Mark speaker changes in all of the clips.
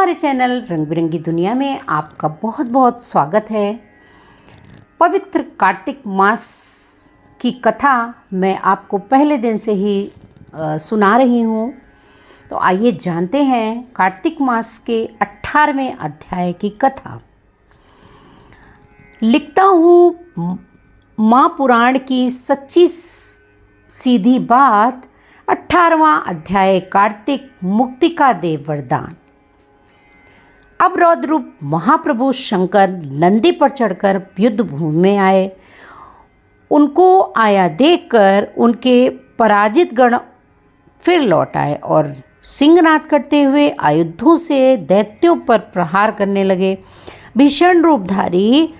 Speaker 1: हमारे चैनल रंग बिरंगी दुनिया में आपका बहुत बहुत स्वागत है। पवित्र कार्तिक मास की कथा मैं आपको पहले दिन से ही सुना रही हूँ। तो आइए जानते हैं कार्तिक मास के 18वें अध्याय की कथा। लिखता हूँ माँ पुराण की सच्ची सीधी बात। 18वां अध्याय कार्तिक मुक्ति का दे वरदान। अब रौद्ररूप महाप्रभु शंकर नंदी पर चढ़कर युद्ध भूमि में आए। उनको आया देखकर उनके पराजित गण फिर लौट आए और सिंहनाद करते हुए आयुधों से दैत्यों पर प्रहार करने लगे। भीषण रूपधारी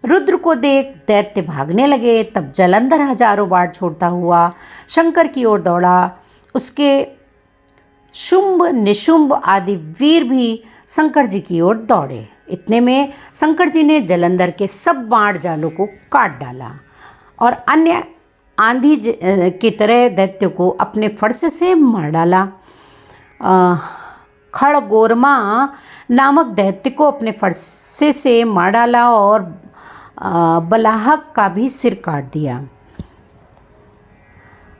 Speaker 1: रुद्र को देख दैत्य भागने लगे। तब जलंधर हजारों बाण छोड़ता हुआ शंकर की ओर दौड़ा। उसके शुंभ निशुंभ आदि वीर भी शंकर जी की ओर दौड़े। इतने में शंकर जी ने जलंधर के सब बाण जालों को काट डाला और अन्य आंधी की तरह दैत्यों को अपने फरसे से मार डाला। खड़गोरमा नामक दैत्य को अपने फरसे से मार डाला और बलाहक का भी सिर काट दिया।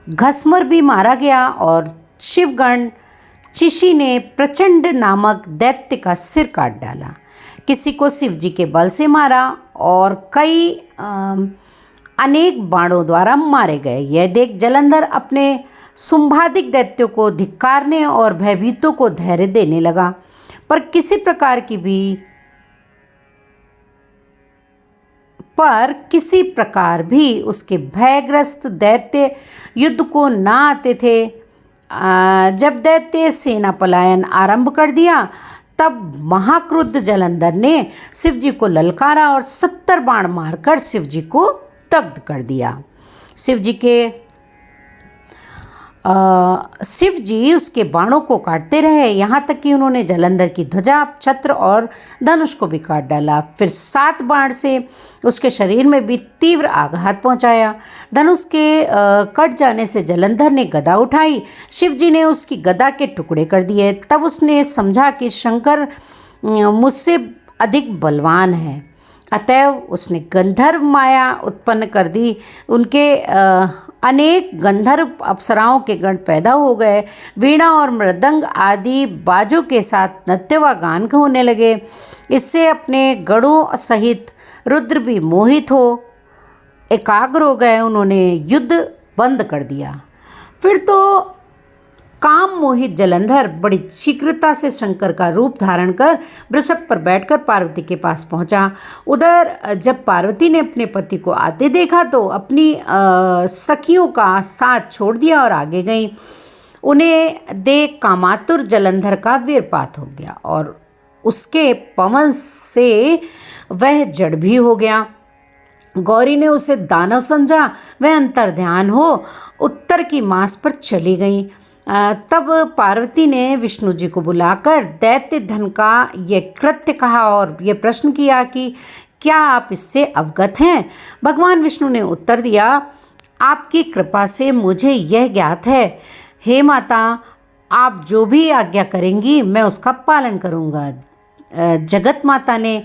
Speaker 1: घसमर भी मारा गया और शिवगण चिशी ने प्रचंड नामक दैत्य का सिर काट डाला। किसी को शिव जी के बल से मारा और कई अनेक बाणों द्वारा मारे गए। यह देख जलंधर अपने शुंभादिक दैत्यों को धिक्कारने और भयभीतों को धैर्य देने लगा, पर किसी प्रकार भी उसके भयग्रस्त दैत्य युद्ध को न आते थे। जब दैत्य सेना पलायन आरंभ कर दिया तब महाक्रुद्ध जलंधर ने शिवजी को ललकारा और 70 बाण मारकर शिवजी को दग्ध कर दिया। शिवजी उसके बाणों को काटते रहे, यहाँ तक कि उन्होंने जलंधर की ध्वजा, छत्र और धनुष को भी काट डाला। फिर 7 बाण से उसके शरीर में भी तीव्र आघात पहुँचाया। धनुष के कट जाने से जलंधर ने गदा उठाई। शिवजी ने उसकी गदा के टुकड़े कर दिए। तब उसने समझा कि शंकर मुझसे अधिक बलवान है, अतएव उसने गंधर्व माया उत्पन्न कर दी। उनके अनेक गंधर्व अप्सराओं के गण पैदा हो गए। वीणा और मृदंग आदि बाजों के साथ नृत्य व गान होने लगे। इससे अपने गणों सहित रुद्र भी मोहित हो एकाग्र हो गए। उन्होंने युद्ध बंद कर दिया। फिर तो काम मोहित जलंधर बड़ी शीघ्रता से शंकर का रूप धारण कर वृषभ पर बैठकर पार्वती के पास पहुंचा। उधर जब पार्वती ने अपने पति को आते देखा तो अपनी सखियों का साथ छोड़ दिया और आगे गई। उन्हें देख कामातुर जलंधर का वीरपात हो गया और उसके पवन से वह जड़ भी हो गया। गौरी ने उसे दानव समझा। वह अंतर्ध्यान हो उत्तर की मास पर चली गई। तब पार्वती ने विष्णु जी को बुलाकर दैत्य धन का यह कृत्य कहा और यह प्रश्न किया कि क्या आप इससे अवगत हैं। भगवान विष्णु ने उत्तर दिया, आपकी कृपा से मुझे यह ज्ञात है। हे माता, आप जो भी आज्ञा करेंगी मैं उसका पालन करूँगा। जगत माता ने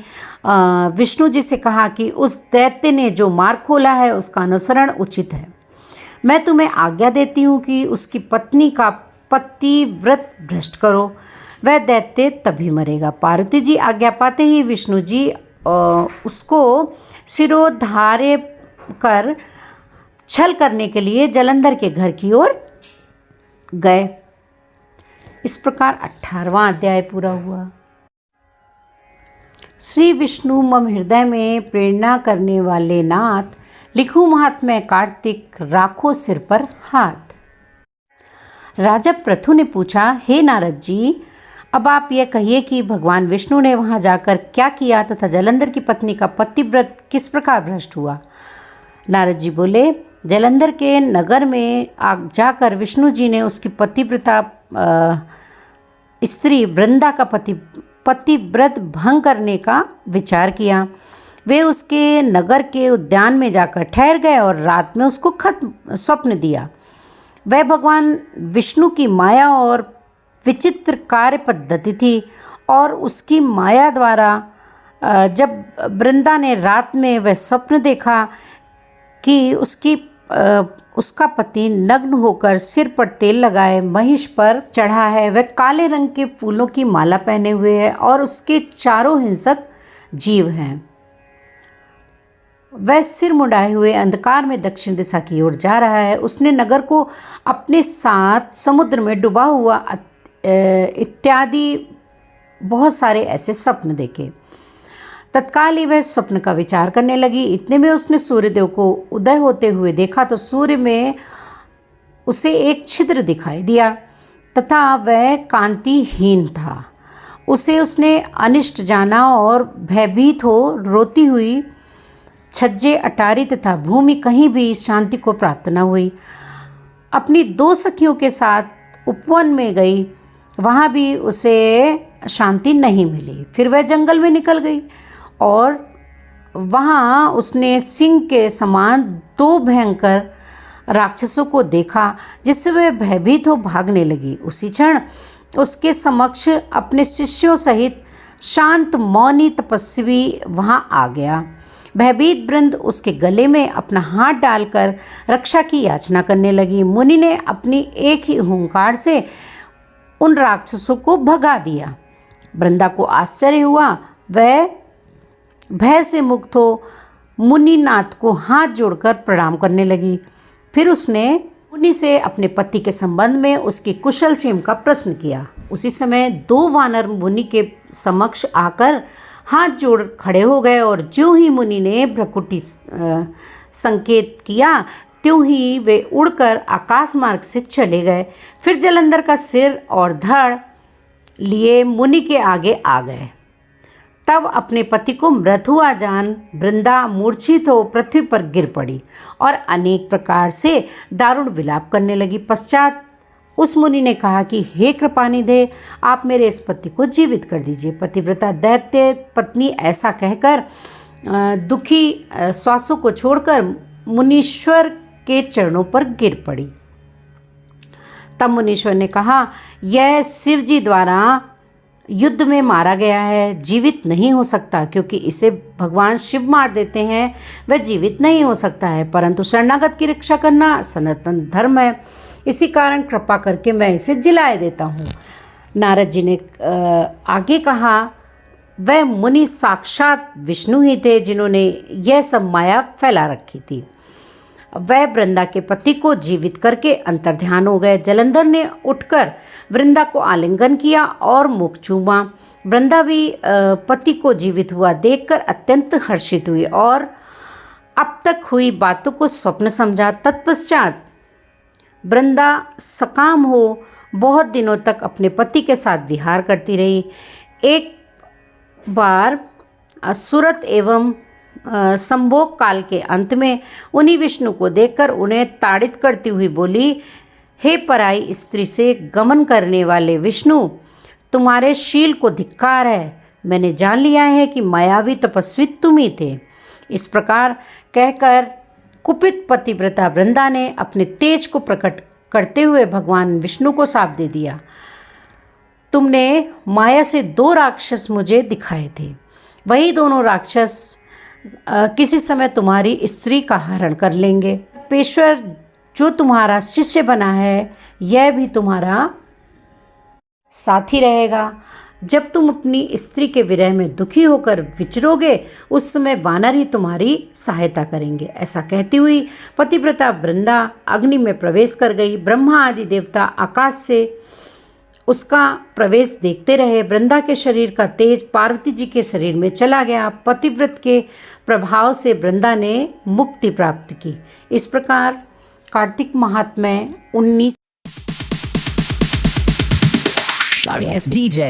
Speaker 1: विष्णु जी से कहा कि उस दैत्य ने जो मार्ग खोला है उसका अनुसरण उचित है। मैं तुम्हें आज्ञा देती हूँ कि उसकी पत्नी का पतिव्रत भ्रष्ट करो, वह दैत्य तभी मरेगा। पार्वती जी आज्ञा पाते ही विष्णु जी उसको शिरोधार्य कर छल करने के लिए जलंधर के घर की ओर गए। इस प्रकार 18वां अध्याय पूरा हुआ। श्री विष्णु मम हृदय में प्रेरणा करने वाले नाथ, लिखूं महात्म्य कार्तिक, राखो सिर पर हाथ। राजा पृथु ने पूछा, हे नारद जी, अब आप यह कहिए कि भगवान विष्णु ने वहां जाकर क्या किया तथा जलंधर की पत्नी का पतिव्रत किस प्रकार भ्रष्ट हुआ। नारद जी बोले, जलंधर के नगर में जाकर विष्णु जी ने उसकी पतिव्रता स्त्री वृंदा का पतिव्रत भंग करने का विचार किया। वे उसके नगर के उद्यान में जाकर ठहर गए और रात में उसको स्वप्न दिया। वह भगवान विष्णु की माया और विचित्र कार्य पद्धति थी और उसकी माया द्वारा जब वृंदा ने रात में वह स्वप्न देखा कि उसका पति नग्न होकर सिर पर तेल लगाए महिष पर चढ़ा है, वह काले रंग के फूलों की माला पहने हुए है और उसके चारों हिंसक जीव हैं। वह सिर मुड़ाए हुए अंधकार में दक्षिण दिशा की ओर जा रहा है। उसने नगर को अपने साथ समुद्र में डूबा हुआ इत्यादि बहुत सारे ऐसे स्वप्न देखे। तत्काल ही वह स्वप्न का विचार करने लगी। इतने में उसने सूर्यदेव को उदय होते हुए देखा तो सूर्य में उसे एक छिद्र दिखाई दिया तथा वह कांतिहीन था। उसने अनिष्ट जाना और भयभीत हो रोती हुई छज्जे अटारी तथा भूमि कहीं भी शांति को प्राप्त न हुई। अपनी 2 सखियों के साथ उपवन में गई, वहाँ भी उसे शांति नहीं मिली। फिर वह जंगल में निकल गई और वहाँ उसने सिंह के समान 2 भयंकर राक्षसों को देखा, जिससे वह भयभीत हो भागने लगी। उसी क्षण उसके समक्ष अपने शिष्यों सहित शांत मौनी तपस्वी वहाँ आ गया। भयभीत वृंद उसके गले में अपना हाथ डालकर रक्षा की याचना करने लगी। मुनि ने अपनी एक ही हुंकार से उन राक्षसों को भगा दिया। वृंदा को आश्चर्य हुआ। वह भय से मुक्त हो मुनिनाथ को हाथ जोड़कर प्रणाम करने लगी। फिर उसने मुनि से अपने पति के संबंध में उसकी कुशल क्षेम का प्रश्न किया। उसी समय 2 वानर मुनि के समक्ष आकर हाथ जोड़ खड़े हो गए और ज्यों ही मुनि ने भ्रकुटी संकेत किया त्यों ही वे उड़कर आकाश मार्ग से चले गए। फिर जलंधर का सिर और धड़ लिए मुनि के आगे आ गए। तब अपने पति को मृत हुआ जान वृंदा मूर्छित हो पृथ्वी पर गिर पड़ी और अनेक प्रकार से दारुण विलाप करने लगी। पश्चात उस मुनि ने कहा कि हे कृपानिधे, आप मेरे इस पति को जीवित कर दीजिए। पतिव्रता दैत्य पत्नी ऐसा कहकर दुखी श्वासों को छोड़कर मुनीश्वर के चरणों पर गिर पड़ी। तब मुनीश्वर ने कहा, यह शिव जी द्वारा युद्ध में मारा गया है, जीवित नहीं हो सकता, क्योंकि इसे भगवान शिव मार देते हैं। वह जीवित नहीं हो सकता है, परंतु शरणागत की रक्षा करना सनातन धर्म है। इसी कारण कृपा करके मैं इसे जिलाए देता हूँ। नारद जी ने आगे कहा, वह मुनि साक्षात विष्णु ही थे जिन्होंने यह सब माया फैला रखी थी। वह वृंदा के पति को जीवित करके अंतर्ध्यान हो गए। जलंधर ने उठकर वृंदा को आलिंगन किया और मुख चूमा। वृंदा भी पति को जीवित हुआ देखकर अत्यंत हर्षित हुई और अब तक हुई बातों को स्वप्न समझा। तत्पश्चात वृंदा सकाम हो बहुत दिनों तक अपने पति के साथ विहार करती रही। एक बार सुरत एवं संभोग काल के अंत में उन्हीं विष्णु को देखकर उन्हें ताड़ित करती हुई बोली, हे पराई स्त्री से गमन करने वाले विष्णु, तुम्हारे शील को धिक्कार है। मैंने जान लिया है कि मायावी तपस्वी तुम ही थे। इस प्रकार कहकर कुपित पतिव्रता वृंदा ने अपने तेज को प्रकट करते हुए भगवान विष्णु को शाप दे दिया। तुमने माया से 2 राक्षस मुझे दिखाए थे, वही दोनों राक्षस किसी समय तुम्हारी स्त्री का हरण कर लेंगे। पेश्वर जो तुम्हारा शिष्य बना है, यह भी तुम्हारा साथी रहेगा। जब तुम अपनी स्त्री के विरह में दुखी होकर विचरोगे, उस समय वानर ही तुम्हारी सहायता करेंगे। ऐसा कहती हुई पतिव्रता वृंदा अग्नि में प्रवेश कर गई। ब्रह्मा आदि देवता आकाश से उसका प्रवेश देखते रहे। वृंदा के शरीर का तेज पार्वती जी के शरीर में चला गया। पतिव्रत के प्रभाव से वृंदा ने मुक्ति प्राप्त की। इस प्रकार कार्तिक महात्म्य 19
Speaker 2: Sorry, it's DJ.